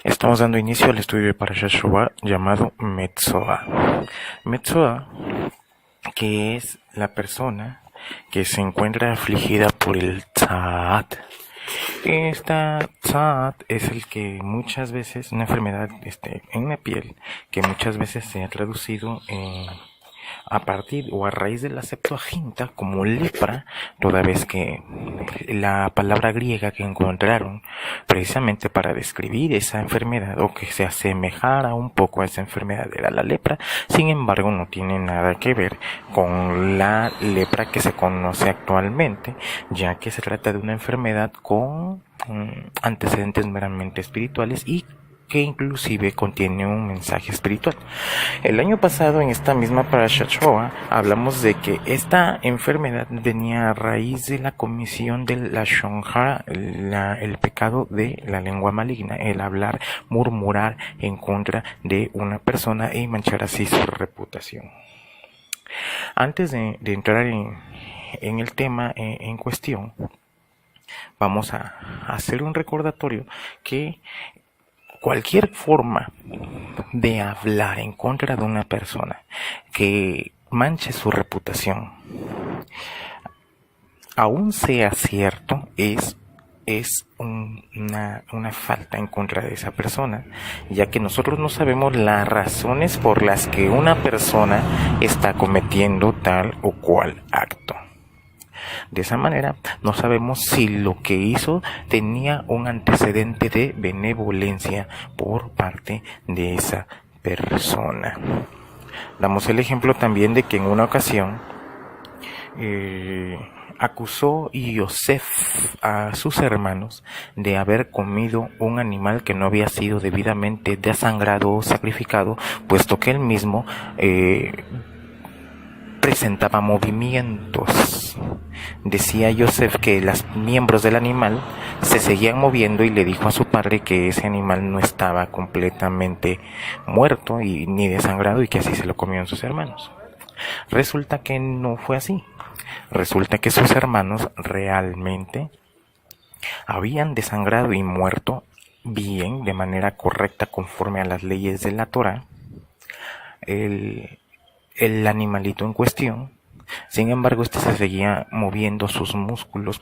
Estamos dando inicio al estudio de Parashat Shovah llamado Metzoa. Metzoa, que es la persona que se encuentra afligida por el Tzaat. Esta Tzaat es el que muchas veces, una enfermedad en la piel, que muchas veces se ha traducido a partir o a raíz de la Septuaginta como lepra, toda vez que la palabra griega que encontraron precisamente para describir esa enfermedad o que se asemejara un poco a esa enfermedad era la lepra. Sin embargo, no tiene nada que ver con la lepra que se conoce actualmente, ya que se trata de una enfermedad con antecedentes meramente espirituales y que inclusive contiene un mensaje espiritual. El año pasado, en esta misma Parashat Shovah, hablamos de que esta enfermedad venía a raíz de la comisión del Lashon Hara, el pecado de la lengua maligna, el hablar, murmurar en contra de una persona y manchar así su reputación. Antes de entrar en el tema en cuestión, vamos a hacer un recordatorio que cualquier forma de hablar en contra de una persona que manche su reputación, aún sea cierto, es una falta en contra de esa persona, ya que nosotros no sabemos las razones por las que una persona está cometiendo tal o cual acto. De esa manera, no sabemos si lo que hizo tenía un antecedente de benevolencia por parte de esa persona. Damos el ejemplo también de que en una ocasión acusó Yosef a sus hermanos de haber comido un animal que no había sido debidamente desangrado o sacrificado, puesto que él mismo presentaba movimientos. Decía Yosef que los miembros del animal se seguían moviendo y le dijo a su padre que ese animal no estaba completamente muerto y ni desangrado y que así se lo comían sus hermanos. Resulta que no fue así. Resulta que sus hermanos realmente habían desangrado y muerto bien, de manera correcta, conforme a las leyes de la Torá, el animalito en cuestión. Sin embargo, se seguía moviendo sus músculos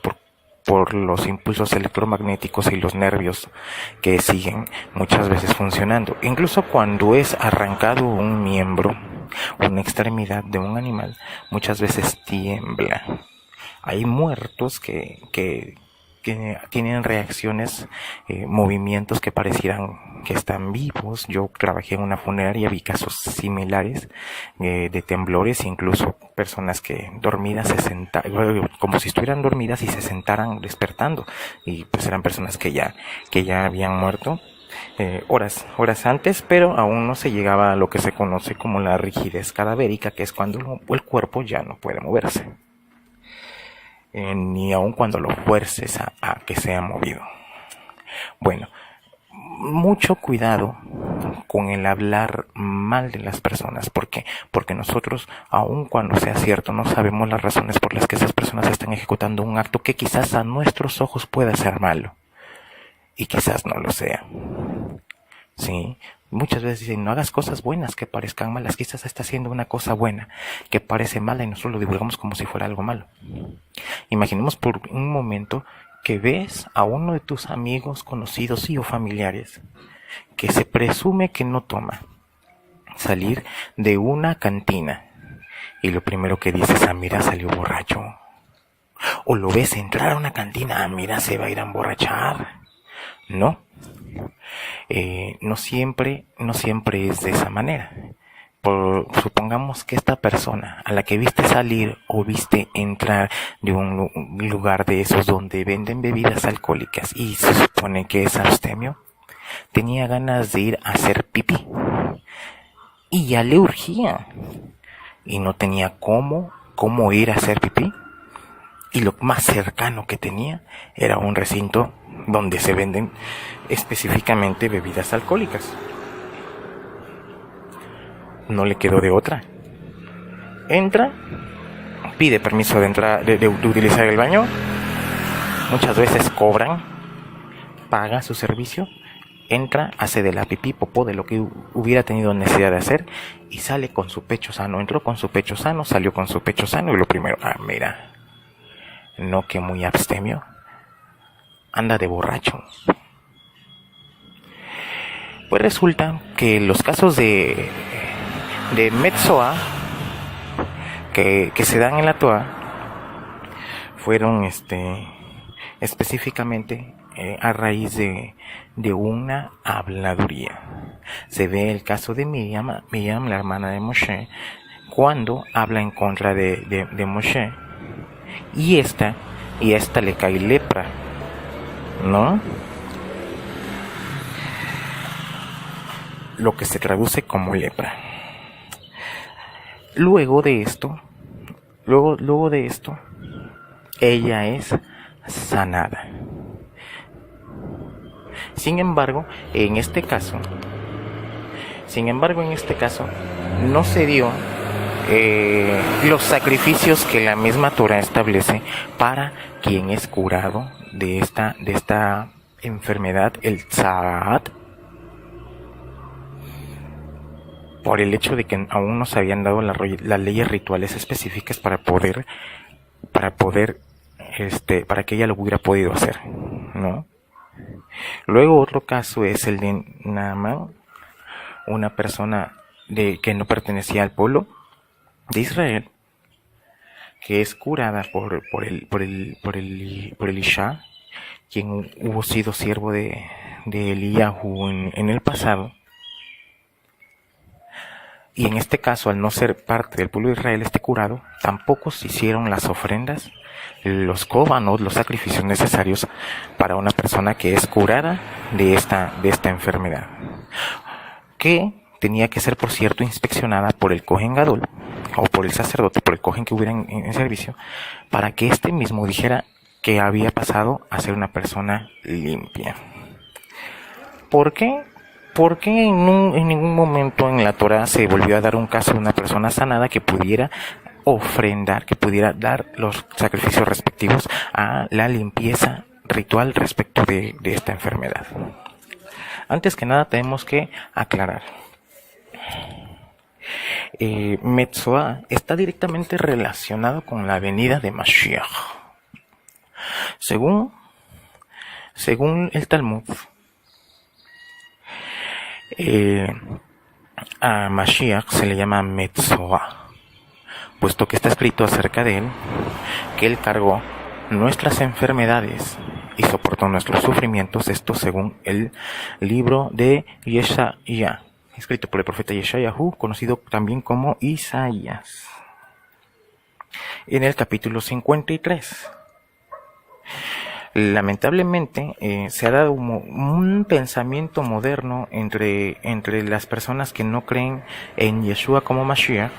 por los impulsos electromagnéticos y los nervios que siguen muchas veces funcionando. Incluso cuando es arrancado un miembro, una extremidad de un animal, muchas veces tiembla. Hay muertos que tienen reacciones, movimientos que parecieran que están vivos. Yo trabajé en una funeraria, vi casos similares de temblores, incluso personas que dormidas se sentaban, como si estuvieran dormidas y se sentaran despertando, y pues eran personas que ya habían muerto horas antes, pero aún no se llegaba a lo que se conoce como la rigidez cadavérica, que es cuando el cuerpo ya no puede moverse. Ni aun cuando lo fuerces a que sea movido. Bueno, mucho cuidado con el hablar mal de las personas. ¿Por qué? Porque nosotros, aun cuando sea cierto, no sabemos las razones por las que esas personas están ejecutando un acto que quizás a nuestros ojos pueda ser malo y quizás no lo sea. ¿Sí? Muchas veces dicen, no hagas cosas buenas que parezcan malas. Quizás está haciendo una cosa buena que parece mala y nosotros lo divulgamos como si fuera algo malo. Imaginemos por un momento que ves a uno de tus amigos, conocidos y o familiares que se presume que no toma, salir de una cantina y lo primero que dices, mira, salió borracho. O lo ves entrar a una cantina, mira, se va a ir a emborrachar. No. No siempre es de esa manera. Supongamos que esta persona a la que viste salir o viste entrar de un lugar de esos donde venden bebidas alcohólicas y se supone que es abstemio, tenía ganas de ir a hacer pipí y ya le urgía y no tenía cómo ir a hacer pipí, y lo más cercano que tenía era un recinto donde se venden específicamente bebidas alcohólicas. No le quedó de otra. Entra, pide permiso de entrar, de utilizar el baño. Muchas veces cobran, paga su servicio, entra, hace de la pipí popó de lo que hubiera tenido necesidad de hacer y sale con su pecho sano. Entró con su pecho sano, salió con su pecho sano y lo primero, mira, no que muy abstemio, anda de borracho. Pues resulta que los casos de Metzoa que se dan en la Toa fueron específicamente a raíz de una habladuría. Se ve el caso de Miriam, la hermana de Moshe, cuando habla en contra de Moshe, y esta le cae lepra, ¿no? Lo que se traduce como lepra. Luego de esto, ella es sanada. Sin embargo, en este caso, no se dio los sacrificios que la misma Torah establece para quien es curado de esta enfermedad, el Tzaat, por el hecho de que aún no se habían dado las leyes rituales específicas para que ella lo hubiera podido hacer, ¿no? Luego otro caso es el de Naamán, una persona que no pertenecía al pueblo de Israel, que es curada por el Isha, quien hubo sido siervo de Eliyahu en el pasado. Y en este caso, al no ser parte del pueblo de Israel este curado, tampoco se hicieron las ofrendas, los cóbanos, los sacrificios necesarios para una persona que es curada de esta enfermedad, que tenía que ser, por cierto, inspeccionada por el Kohen Gadol, o por el sacerdote, por el Kohen que hubiera en servicio, para que este mismo dijera que había pasado a ser una persona limpia. ¿Por qué? Porque en ningún momento en la Torah se volvió a dar un caso de una persona sanada que pudiera ofrendar, que pudiera dar los sacrificios respectivos a la limpieza ritual respecto de esta enfermedad. Antes que nada tenemos que aclarar. Metzoa está directamente relacionado con la venida de Mashiach. Según el Talmud, a Mashiach se le llama Metzoa, puesto que está escrito acerca de él que él cargó nuestras enfermedades y soportó nuestros sufrimientos, esto según el libro de Yeshaya, escrito por el profeta Yeshayahu, conocido también como Isaías, en el capítulo 53. Lamentablemente se ha dado un pensamiento moderno entre las personas que no creen en Yeshua como Mashiach,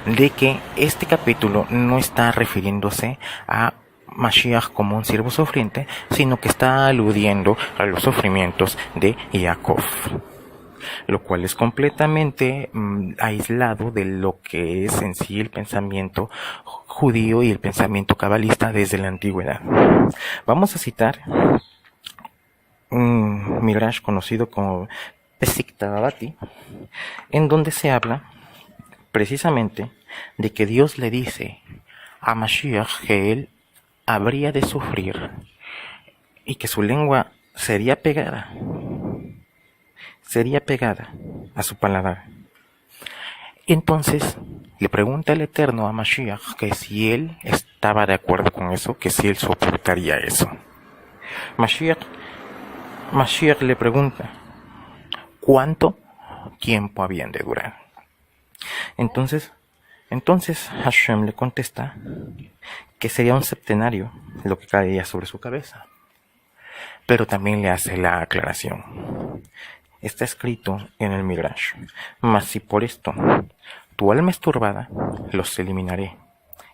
de que este capítulo no está refiriéndose a Mashiach como un siervo sufriente, sino que está aludiendo a los sufrimientos de Jacob, lo cual es completamente aislado de lo que es en sí el pensamiento judío y el pensamiento cabalista desde la antigüedad. Vamos a citar un midrash conocido como Pesik Tabati, en donde se habla precisamente de que Dios le dice a Mashiach que él habría de sufrir y que su lengua sería pegada a su paladar. Entonces le pregunta el Eterno a Mashiach que si él estaba de acuerdo con eso, que si él soportaría eso. Mashiach le pregunta ¿cuánto tiempo habían de durar? Entonces Hashem le contesta que sería un septenario lo que caería sobre su cabeza. Pero también le hace la aclaración. Está escrito en el Midrash: mas si por esto tu alma es turbada, los eliminaré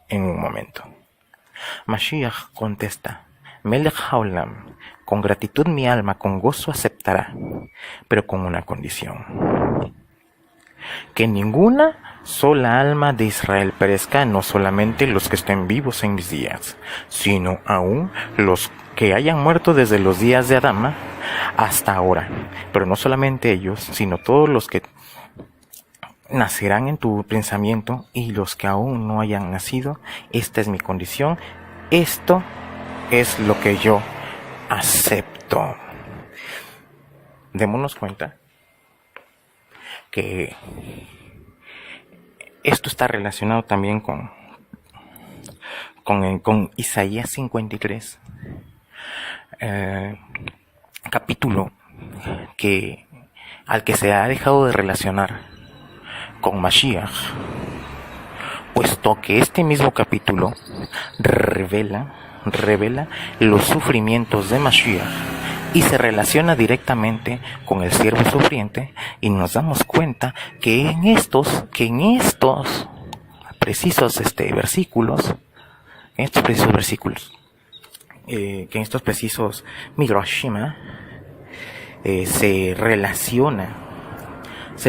en un momento. Mashiach contesta: Melech Haolam, con gratitud mi alma con gozo aceptará, pero con una condición: que ninguna sola alma de Israel perezca, no solamente los que estén vivos en mis días, sino aún los que hayan muerto desde los días de Adama hasta ahora. Pero no solamente ellos, sino todos los que nacerán en tu pensamiento y los que aún no hayan nacido. Esta es mi condición. Esto es lo que yo acepto. Démonos cuenta que esto está relacionado también con Isaías 53, capítulo al que se ha dejado de relacionar con Mashiach, puesto que este mismo capítulo revela los sufrimientos de Mashiach y se relaciona directamente con el siervo sufriente, y nos damos cuenta que en estos precisos versículos, que en estos precisos Midrashim se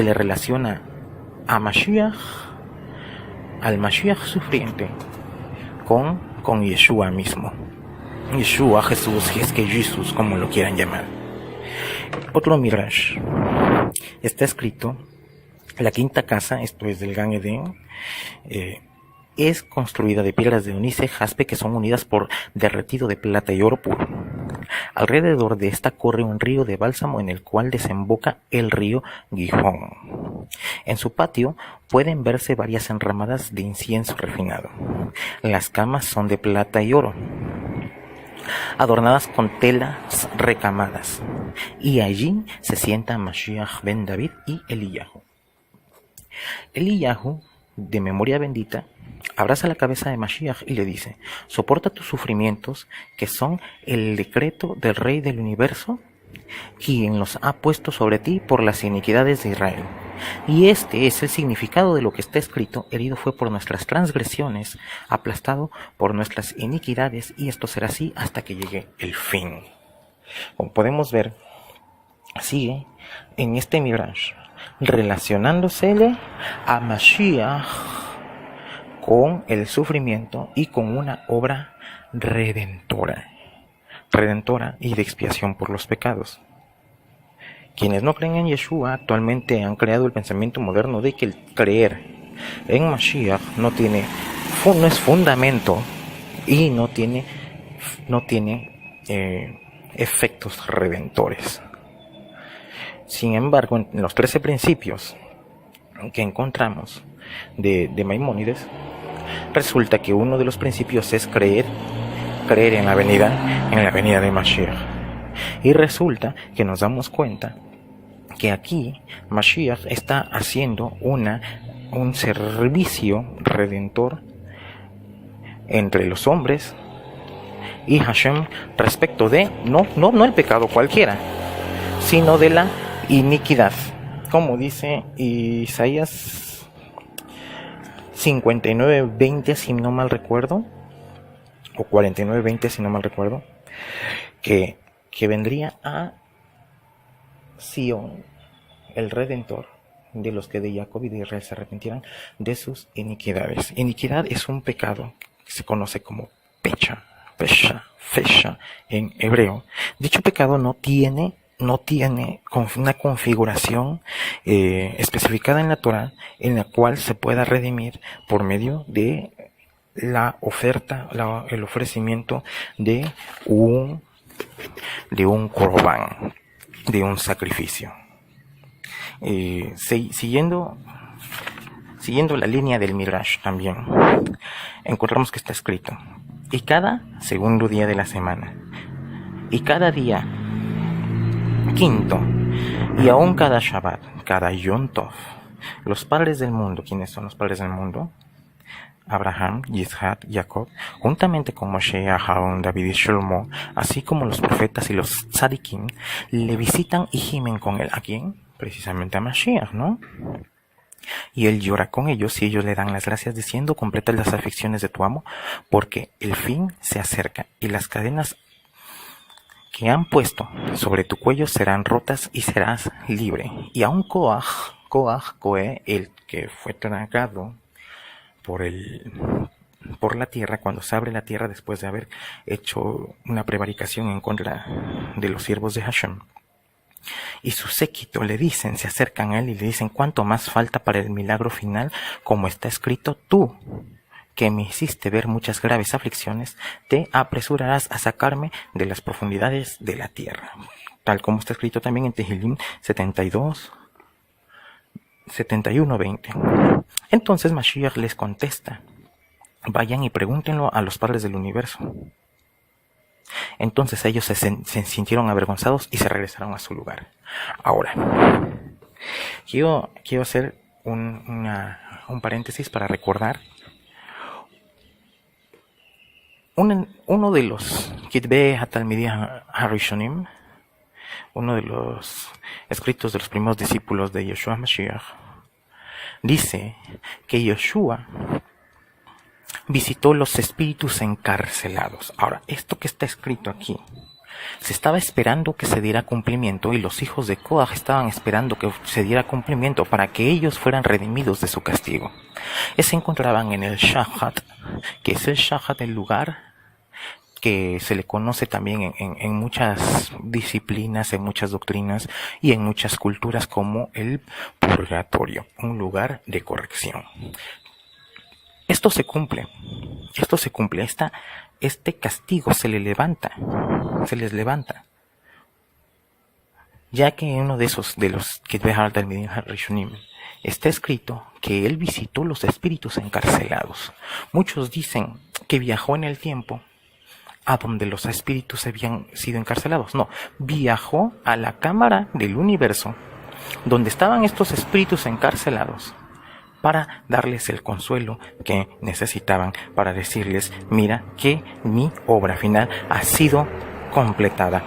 le relaciona a Mashiach, al Mashiach sufriente, con Yeshua mismo. Yeshua, Jesús, es que Jesús, como lo quieran llamar. Otro Midrash. Está escrito: la quinta casa, esto es del Gan Eden, es construida de piedras de onice, jaspe, que son unidas por derretido de plata y oro puro. Alrededor de esta corre un río de bálsamo en el cual desemboca el río Gihón. En su patio pueden verse varias enramadas de incienso refinado. Las camas son de plata y oro, adornadas con telas recamadas, y allí se sientan Mashiach ben David y Eliyahu. Eliyahu, de memoria bendita, abraza la cabeza de Mashiach y le dice: soporta tus sufrimientos, que son el decreto del Rey del Universo, quien los ha puesto sobre ti por las iniquidades de Israel. Y este es el significado de lo que está escrito: herido fue por nuestras transgresiones, aplastado por nuestras iniquidades, y esto será así hasta que llegue el fin. Como podemos ver, sigue en este Midrash relacionándosele a Mashiach con el sufrimiento y con una obra redentora y de expiación por los pecados. Quienes no creen en Yeshua actualmente han creado el pensamiento moderno de que el creer en Mashiach no es fundamento y no tiene efectos redentores. Sin embargo, en los 13 principios que encontramos de Maimónides, resulta que uno de los principios es creer en la venida de Mashiach. Y resulta que nos damos cuenta que aquí Mashiach está haciendo un servicio redentor entre los hombres y Hashem respecto de no el pecado cualquiera, sino de la iniquidad, como dice Isaías 59:20, si no mal recuerdo, o 49:20, si no mal recuerdo, que vendría a Sion el Redentor de los que de Jacob y de Israel se arrepintieran de sus iniquidades. Iniquidad es un pecado que se conoce como fecha en hebreo. Dicho pecado no tiene una configuración especificada en la Torah en la cual se pueda redimir por medio de la oferta, el ofrecimiento de un korban, de un sacrificio. Siguiendo la línea del Midrash también, encontramos que está escrito: y cada segundo día de la semana, y cada día quinto, y aún cada Shabbat, cada Yom Tov, los padres del mundo. ¿Quiénes son los padres del mundo? Abraham, Yitzhak, Jacob, juntamente con Moshe, Aharon, David y Shlomo, así como los profetas y los tzadikim, le visitan y gimen con él. ¿A quién? Precisamente a Mashiach, ¿no? Y él llora con ellos y ellos le dan las gracias diciendo: completa las aflicciones de tu amo, porque el fin se acerca y las cadenas que han puesto sobre tu cuello serán rotas y serás libre. Y aún Coe, el que fue tragado por la tierra, cuando se abre la tierra después de haber hecho una prevaricación en contra de los siervos de Hashem, y su séquito le dicen, se acercan a él y le dicen: ¿cuánto más falta para el milagro final? Como está escrito: tú, que me hiciste ver muchas graves aflicciones, te apresurarás a sacarme de las profundidades de la tierra. Tal como está escrito también en Tehilim 72, 71-20. Entonces Mashiach les contesta: vayan y pregúntenlo a los padres del universo. Entonces ellos se sintieron avergonzados y se regresaron a su lugar. Ahora, quiero hacer un paréntesis para recordar uno de los Kitbe Hatalmidim Harishonim, uno de los escritos de los primeros discípulos de Yeshua Mashiach, dice que Yeshua visitó los espíritus encarcelados. Ahora, esto que está escrito aquí, se estaba esperando que se diera cumplimiento, y los hijos de Korah estaban esperando que se diera cumplimiento para que ellos fueran redimidos de su castigo. Se encontraban en el Shahat, que es el Shahat, el lugar que se le conoce también en muchas disciplinas, en muchas doctrinas y en muchas culturas como el purgatorio, un lugar de corrección. Esto se cumple, este castigo se les levanta, ya que en uno de los que Talmidim Harishonim está escrito que él visitó los espíritus encarcelados. Muchos dicen que viajó en el tiempo a donde los espíritus habían sido encarcelados. No, viajó a la cámara del universo donde estaban estos espíritus encarcelados, para darles el consuelo que necesitaban, para decirles: mira que mi obra final ha sido completada.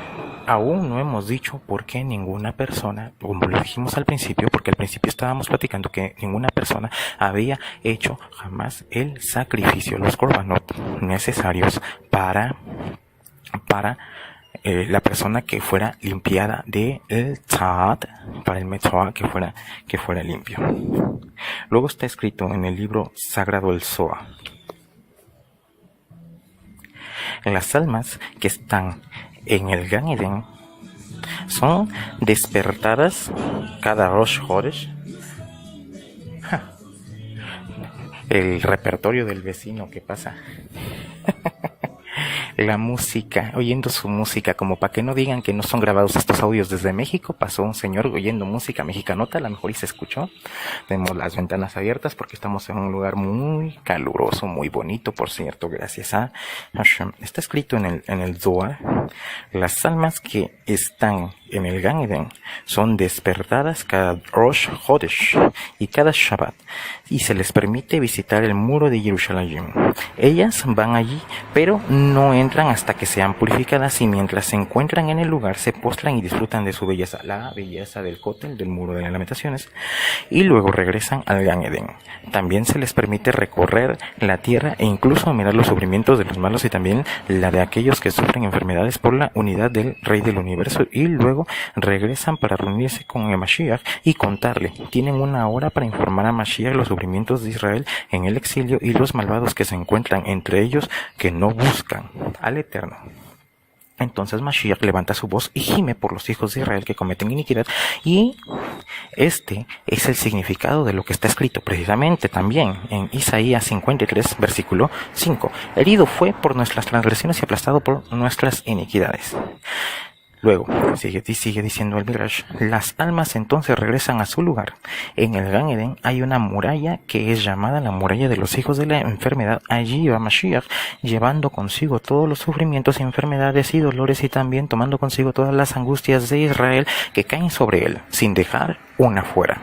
Aún no hemos dicho por qué ninguna persona, como lo dijimos al principio, porque al principio estábamos platicando que ninguna persona había hecho jamás el sacrificio, los korbanot necesarios para la persona que fuera limpiada de el tzad, para el metzvah que fuera limpio. Luego está escrito en el libro sagrado el Zohar: las almas que están en el Gan Eden son despertadas cada Rosh Chodesh. El repertorio del vecino que pasa. La música, oyendo su música, como para que no digan que no son grabados estos audios desde México. Pasó un señor oyendo música mexicanota, a lo mejor y se escuchó. Tenemos las ventanas abiertas porque estamos en un lugar muy caluroso, muy bonito, por cierto, gracias a Hashem. Está escrito en el Zohar: las almas que están en el Gan Eden son despertadas cada Rosh Chodesh y cada Shabbat, y se les permite visitar el muro de Jerusalén. Ellas van allí, pero no entran hasta que sean purificadas, y mientras se encuentran en el lugar se postran y disfrutan de su belleza, la belleza del Kotel, del muro de las lamentaciones, y luego regresan al Gan Eden. También se les permite recorrer la tierra e incluso mirar los sufrimientos de los malos y también la de aquellos que sufren enfermedades por la unidad del Rey del Universo, y luego regresan para reunirse con el Mashiach y contarle. Tienen una hora para informar a Mashiach los sufrimientos de Israel en el exilio y los malvados que se encuentran entre ellos, que no buscan al Eterno. Entonces Mashiach levanta su voz y gime por los hijos de Israel que cometen iniquidad, y este es el significado de lo que está escrito precisamente también en Isaías 53, versículo 5. Herido fue por nuestras transgresiones y aplastado por nuestras iniquidades. Luego, sigue diciendo el Midrash: las almas entonces regresan a su lugar. En el Gan Eden hay una muralla que es llamada la muralla de los hijos de la enfermedad. Allí va Mashiach, llevando consigo todos los sufrimientos, enfermedades y dolores, y también tomando consigo todas las angustias de Israel que caen sobre él, sin dejar una fuera.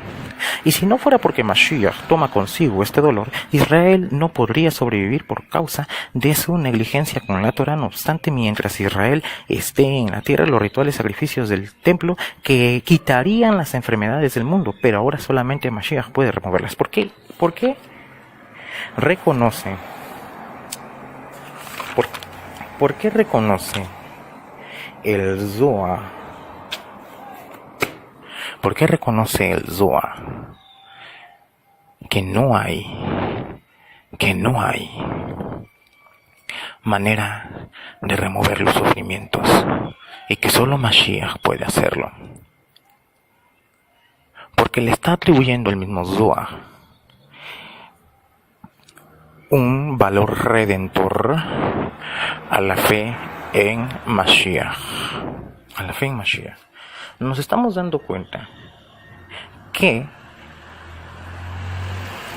Y si no fuera porque Mashiach toma consigo este dolor, Israel no podría sobrevivir por causa de su negligencia con la Torah. No obstante, mientras Israel esté en la tierra, los rituales sacrificios del templo que quitarían las enfermedades del mundo, pero ahora solamente Mashiach puede removerlas. ¿Por qué? ¿Por qué? Reconoce. ¿Por qué reconoce el Zohar? ¿Por qué reconoce el Zohar que no hay manera de remover los sufrimientos y que solo Mashiach puede hacerlo? porque le está atribuyendo el mismo Zohar un valor redentor a la fe en Mashiach. A la fe en Mashiach. Nos estamos dando cuenta que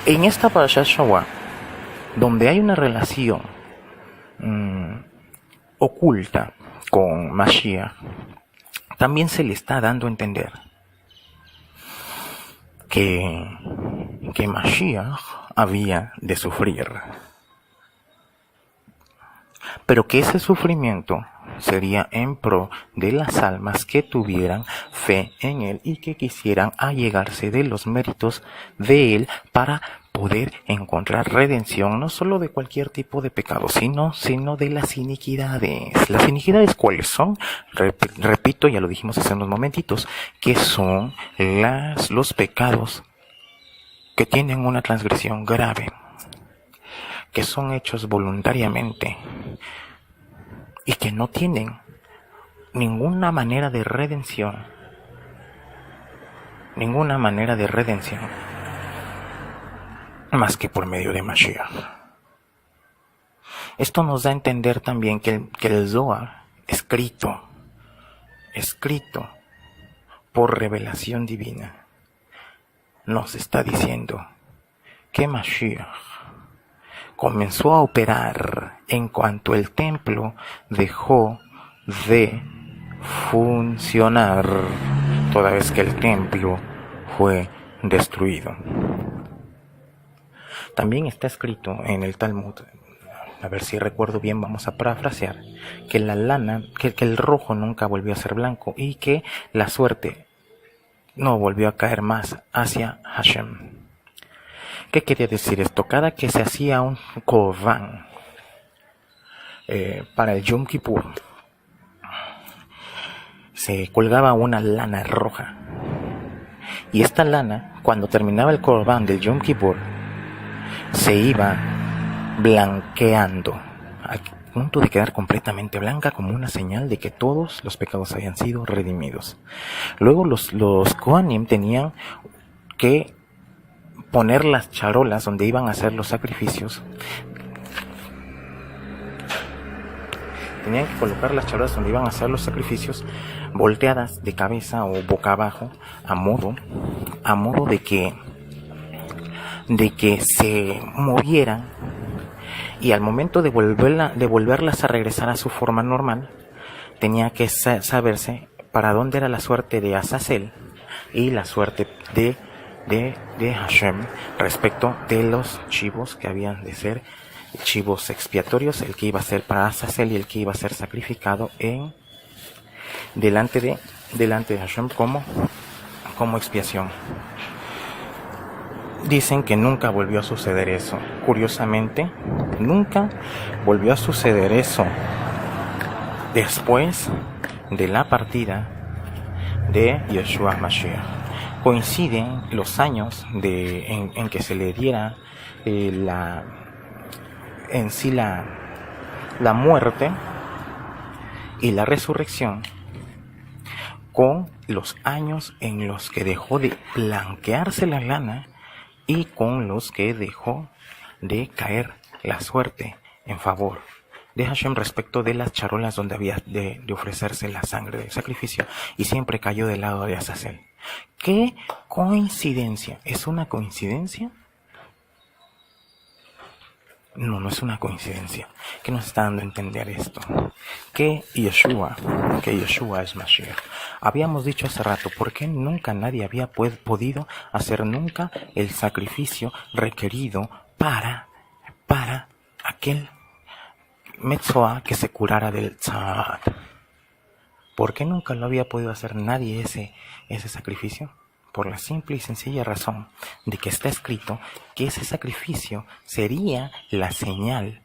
en esta Parashat Shavua, donde hay una relación oculta con Mashiach, también se le está dando a entender que Mashiach había de sufrir, pero que ese sufrimiento sería en pro de las almas que tuvieran fe en él y que quisieran allegarse de los méritos de él para poder encontrar redención, no solo de cualquier tipo de pecado, sino de las iniquidades. ¿Las iniquidades cuáles son? Repito, ya lo dijimos hace unos momentitos, que son los pecados que tienen una transgresión grave, que son hechos voluntariamente y que no tienen ninguna manera de redención, más que por medio de Mashiach. Esto nos da a entender también que el Zohar, escrito por revelación divina, nos está diciendo que Mashiach comenzó a operar en cuanto el templo dejó de funcionar, toda vez que el templo fue destruido. También está escrito en el Talmud, a ver si recuerdo bien, vamos a parafrasear, que la lana, que el rojo nunca volvió a ser blanco y que la suerte no volvió a caer más hacia Hashem. ¿Qué quería decir esto? Cada que se hacía un korban para el Yom Kippur, se colgaba una lana roja. Y esta lana, cuando terminaba el korban del Yom Kippur, se iba blanqueando, a punto de quedar completamente blanca, como una señal de que todos los pecados habían sido redimidos. Luego los Kohanim tenían que poner las charolas donde iban a hacer los sacrificios. Tenían que colocar las charolas donde iban a hacer los sacrificios volteadas de cabeza o boca abajo, a modo de que se movieran, y al momento de volverlas a regresar a su forma normal, tenía que saberse para dónde era la suerte de Azazel y la suerte de Hashem respecto de los chivos que habían de ser chivos expiatorios, el que iba a ser para Azazel y el que iba a ser sacrificado delante de Hashem como expiación. Dicen que nunca volvió a suceder eso. Curiosamente, nunca volvió a suceder eso después de la partida de Yeshua Mashiach. Coinciden los años en que se le diera la muerte y la resurrección, con los años en los que dejó de blanquearse la lana y con los que dejó de caer la suerte en favor de Hashem respecto de las charolas donde había de ofrecerse la sangre del sacrificio, y siempre cayó del lado de Azazel. ¡Qué coincidencia! ¿Es una coincidencia? No, no es una coincidencia. ¿Qué nos está dando a entender esto? Que Yeshua es Mashiach. Habíamos dicho hace rato, ¿por qué nunca nadie había podido hacer nunca el sacrificio requerido para aquel Metzoa que se curara del Tzad? ¿Por qué nunca lo había podido hacer nadie ese sacrificio? Por la simple y sencilla razón de que está escrito que ese sacrificio sería la señal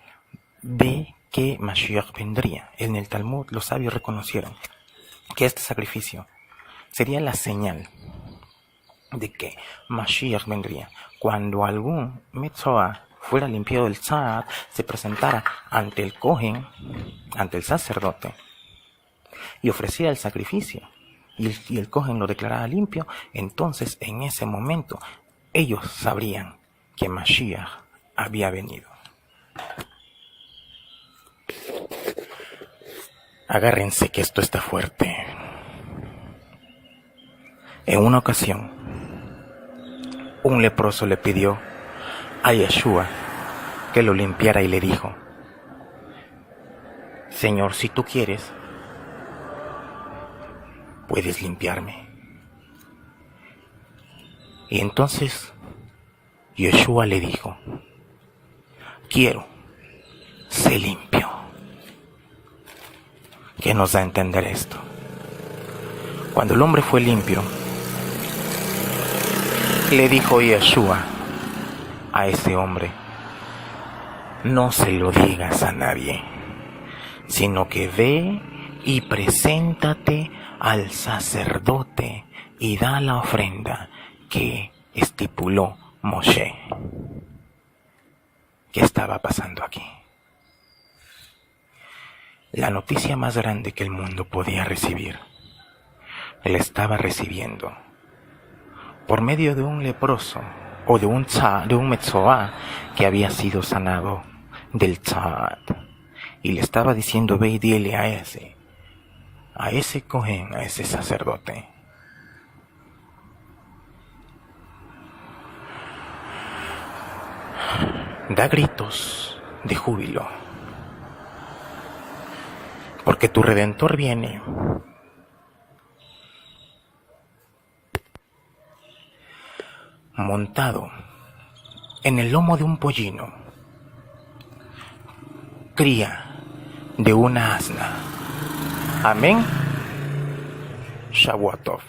de que Mashiach vendría. En el Talmud los sabios reconocieron que este sacrificio sería la señal de que Mashiach vendría. Cuando algún Metzoa fuera limpiado del Tzad, se presentara ante el Kohen, ante el sacerdote, y ofrecía el sacrificio. y el Cohen lo declarara limpio, entonces en ese momento ellos sabrían que Mashiach había venido. Agárrense que esto está fuerte. En una ocasión, un leproso le pidió a Yeshua que lo limpiara y le dijo: Señor, si tú quieres, puedes limpiarme. Y entonces Yeshua le dijo: quiero, sé limpio. ¿Qué nos da a entender esto? Cuando el hombre fue limpio, le dijo Yeshua a ese hombre: no se lo digas a nadie, sino que ve y preséntate al sacerdote y da la ofrenda que estipuló Moshe. ¿Qué estaba pasando aquí? La noticia más grande que el mundo podía recibir, la estaba recibiendo por medio de un leproso o de un metzoá que había sido sanado del tzad. Y le estaba diciendo: ve y dile a ese Cohen, a ese sacerdote. Da gritos de júbilo, porque tu Redentor viene. Montado en el lomo de un pollino, cría de una asna. Amén. Shavuot Tov.